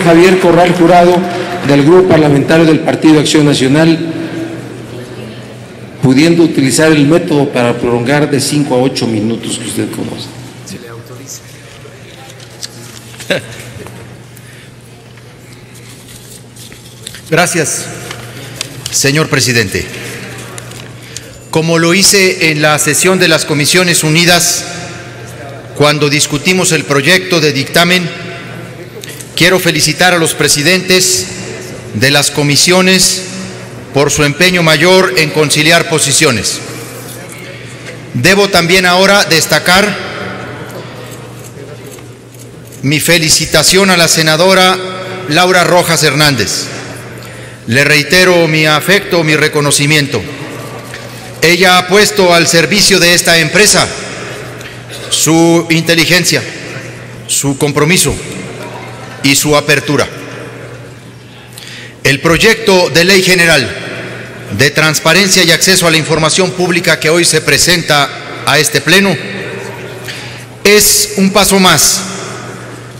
Javier Corral Jurado, del Grupo Parlamentario del Partido Acción Nacional, pudiendo utilizar el método para prolongar de 5 a 8 minutos que usted conoce. Se le autoriza. Gracias, señor presidente. Como lo hice en la sesión de las Comisiones Unidas, cuando discutimos el proyecto de dictamen, quiero felicitar a los presidentes de las comisiones por su empeño mayor en conciliar posiciones. Debo también ahora destacar mi felicitación a la senadora Laura Rojas Hernández. Le reitero mi afecto, mi reconocimiento. Ella ha puesto al servicio de esta empresa su inteligencia, su compromiso y su apertura. El proyecto de ley general de transparencia y acceso a la información pública que hoy se presenta a este pleno es un paso más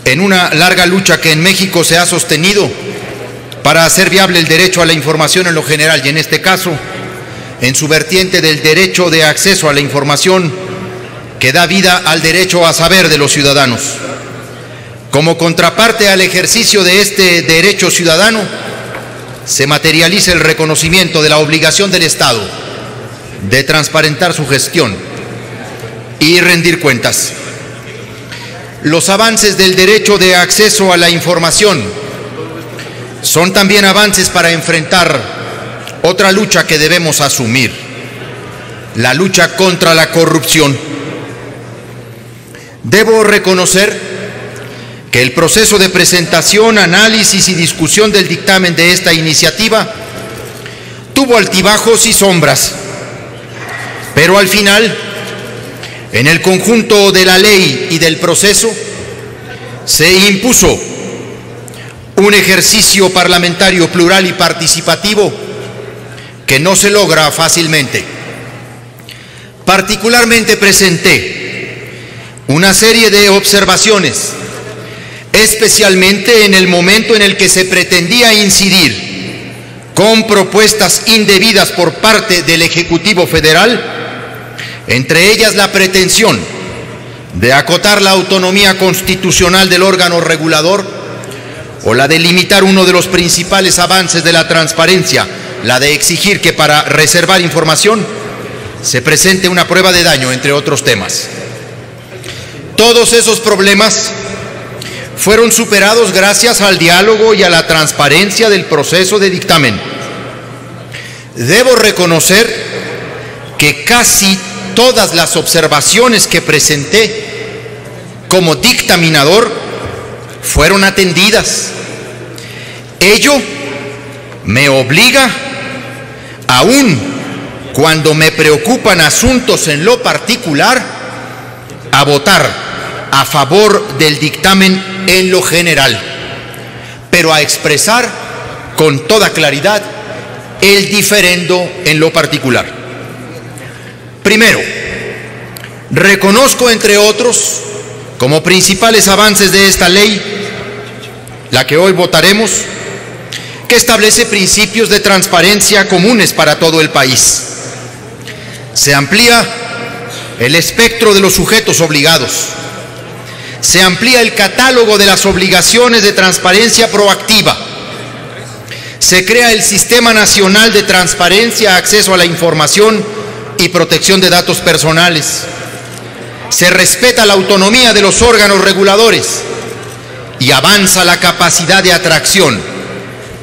en una larga lucha que en México se ha sostenido para hacer viable el derecho a la información en lo general y en este caso en su vertiente del derecho de acceso a la información que da vida al derecho a saber de los ciudadanos. Como contraparte al ejercicio de este derecho ciudadano, se materializa el reconocimiento de la obligación del Estado de transparentar su gestión y rendir cuentas. Los avances del derecho de acceso a la información son también avances para enfrentar otra lucha que debemos asumir, la lucha contra la corrupción. Debo reconocer que el proceso de presentación, análisis y discusión del dictamen de esta iniciativa tuvo altibajos y sombras, pero al final, en el conjunto de la ley y del proceso, se impuso un ejercicio parlamentario plural y participativo que no se logra fácilmente. Particularmente presenté una serie de observaciones, especialmente en el momento en el que se pretendía incidir con propuestas indebidas por parte del Ejecutivo Federal, entre ellas la pretensión de acotar la autonomía constitucional del órgano regulador o la de limitar uno de los principales avances de la transparencia, la de exigir que para reservar información se presente una prueba de daño, entre otros temas. Todos esos problemas fueron superados gracias al diálogo y a la transparencia del proceso de dictamen. Debo reconocer que casi todas las observaciones que presenté como dictaminador fueron atendidas. Ello me obliga, aun cuando me preocupan asuntos en lo particular, a votar a favor del dictamen en lo general, pero a expresar con toda claridad el diferendo en lo particular. Primero, reconozco, entre otros, como principales avances de esta ley, la que hoy votaremos, que establece principios de transparencia comunes para todo el país. Se amplía el espectro de los sujetos obligados. Se amplía el catálogo de las obligaciones de transparencia proactiva. Se crea el Sistema Nacional de Transparencia, Acceso a la Información y Protección de Datos Personales. Se respeta la autonomía de los órganos reguladores y avanza la capacidad de atracción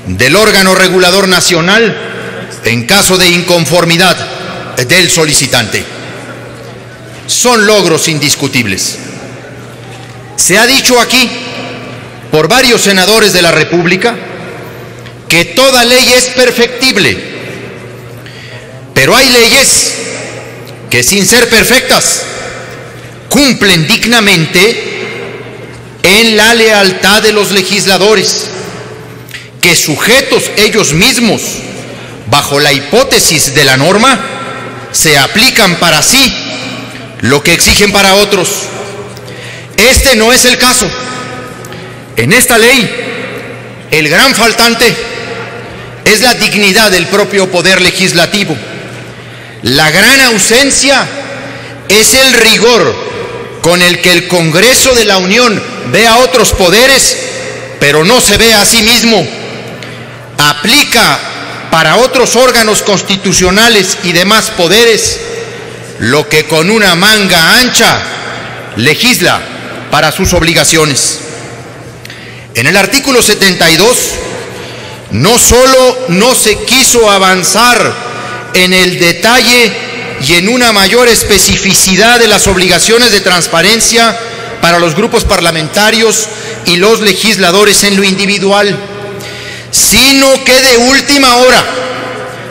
del órgano regulador nacional en caso de inconformidad del solicitante. Son logros indiscutibles. Se ha dicho aquí por varios senadores de la República que toda ley es perfectible, pero hay leyes que, sin ser perfectas, cumplen dignamente en la lealtad de los legisladores, que sujetos ellos mismos, bajo la hipótesis de la norma, se aplican para sí lo que exigen para otros. Este no es el caso. En esta ley El gran faltante es la dignidad del propio poder legislativo. La gran ausencia es el rigor con el que el Congreso de la Unión ve a otros poderes, pero no se ve a sí mismo. Aplica para otros órganos constitucionales y demás poderes lo que con una manga ancha legisla para sus obligaciones. En el artículo 72, no solo no se quiso avanzar en el detalle y en una mayor especificidad de las obligaciones de transparencia para los grupos parlamentarios y los legisladores en lo individual, sino que de última hora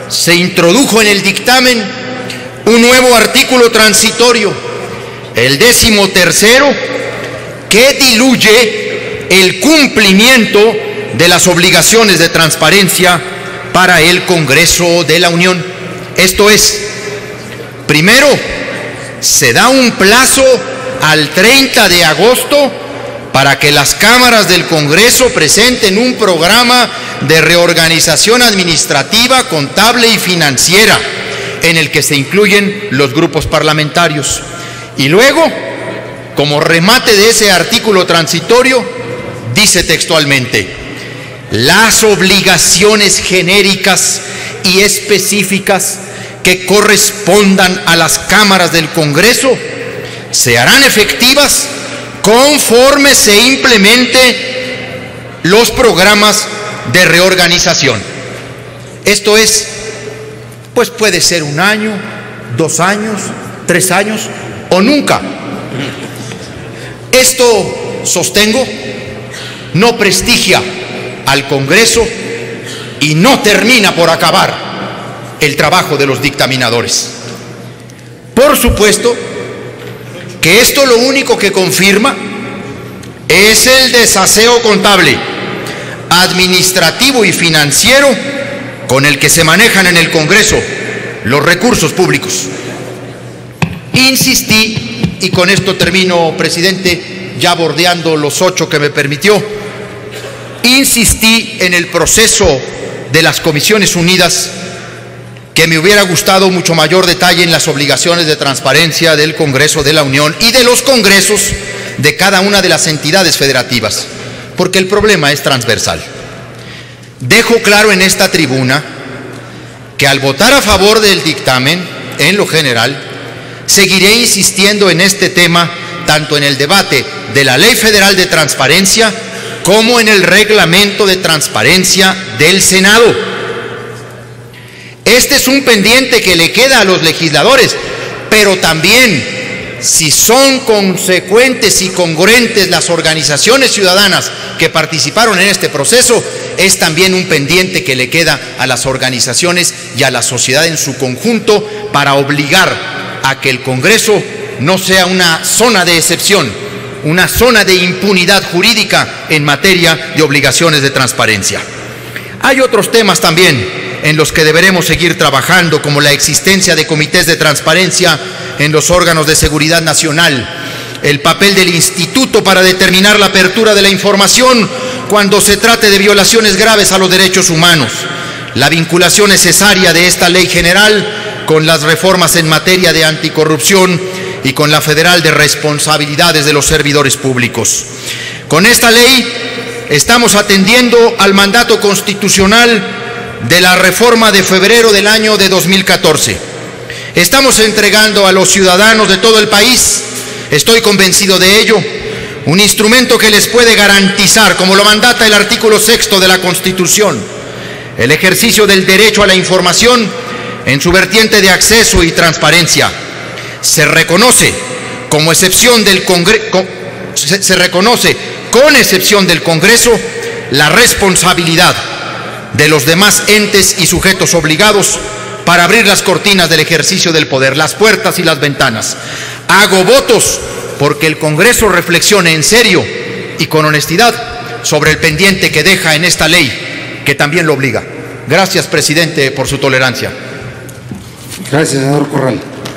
se introdujo en el dictamen un nuevo artículo transitorio, el 13º, que diluye el cumplimiento de las obligaciones de transparencia para el Congreso de la Unión. Esto es, primero, se da un plazo al 30 de agosto para que las cámaras del Congreso presenten un programa de reorganización administrativa, contable y financiera, en el que se incluyen los grupos parlamentarios. Y luego, como remate de ese artículo transitorio, dice textualmente: las obligaciones genéricas y específicas que correspondan a las cámaras del Congreso se harán efectivas conforme se implemente los programas de reorganización. Esto es, pues puede ser 1 año, 2 años, 3 años o nunca. Esto, sostengo, no prestigia al Congreso y no termina por acabar el trabajo de los dictaminadores. Por supuesto que esto lo único que confirma es el desaseo contable, administrativo y financiero con el que se manejan en el Congreso los recursos públicos. Insistí, y con esto termino, presidente, ya bordeando los 8 que me permitió, insistí en el proceso de las Comisiones Unidas, que me hubiera gustado mucho mayor detalle en las obligaciones de transparencia del Congreso de la Unión y de los congresos de cada una de las entidades federativas, porque el problema es transversal. Dejo claro en esta tribuna que al votar a favor del dictamen, en lo general, seguiré insistiendo en este tema tanto en el debate de la Ley Federal de Transparencia como en el Reglamento de Transparencia del Senado. Este es un pendiente que le queda a los legisladores, pero también, si son consecuentes y congruentes las organizaciones ciudadanas que participaron en este proceso, es también un pendiente que le queda a las organizaciones y a la sociedad en su conjunto para obligar a que el Congreso no sea una zona de excepción, una zona de impunidad jurídica en materia de obligaciones de transparencia. Hay otros temas también en los que deberemos seguir trabajando, como la existencia de comités de transparencia en los órganos de seguridad nacional, el papel del Instituto para determinar la apertura de la información cuando se trate de violaciones graves a los derechos humanos, la vinculación necesaria de esta ley general con las reformas en materia de anticorrupción y con la federal de responsabilidades de los servidores públicos. Con esta ley estamos atendiendo al mandato constitucional de la reforma de febrero del año de 2014. Estamos entregando a los ciudadanos de todo el país, estoy convencido de ello, un instrumento que les puede garantizar, como lo mandata el artículo 6º de la Constitución, el ejercicio del derecho a la información en su vertiente de acceso y transparencia. Se reconoce como excepción del Congreso, con excepción del Congreso, la responsabilidad de los demás entes y sujetos obligados para abrir las cortinas del ejercicio del poder, las puertas y las ventanas. Hago votos porque el Congreso reflexione en serio y con honestidad sobre el pendiente que deja en esta ley, que también lo obliga. Gracias, presidente, por su tolerancia. Gracias, senador Corral.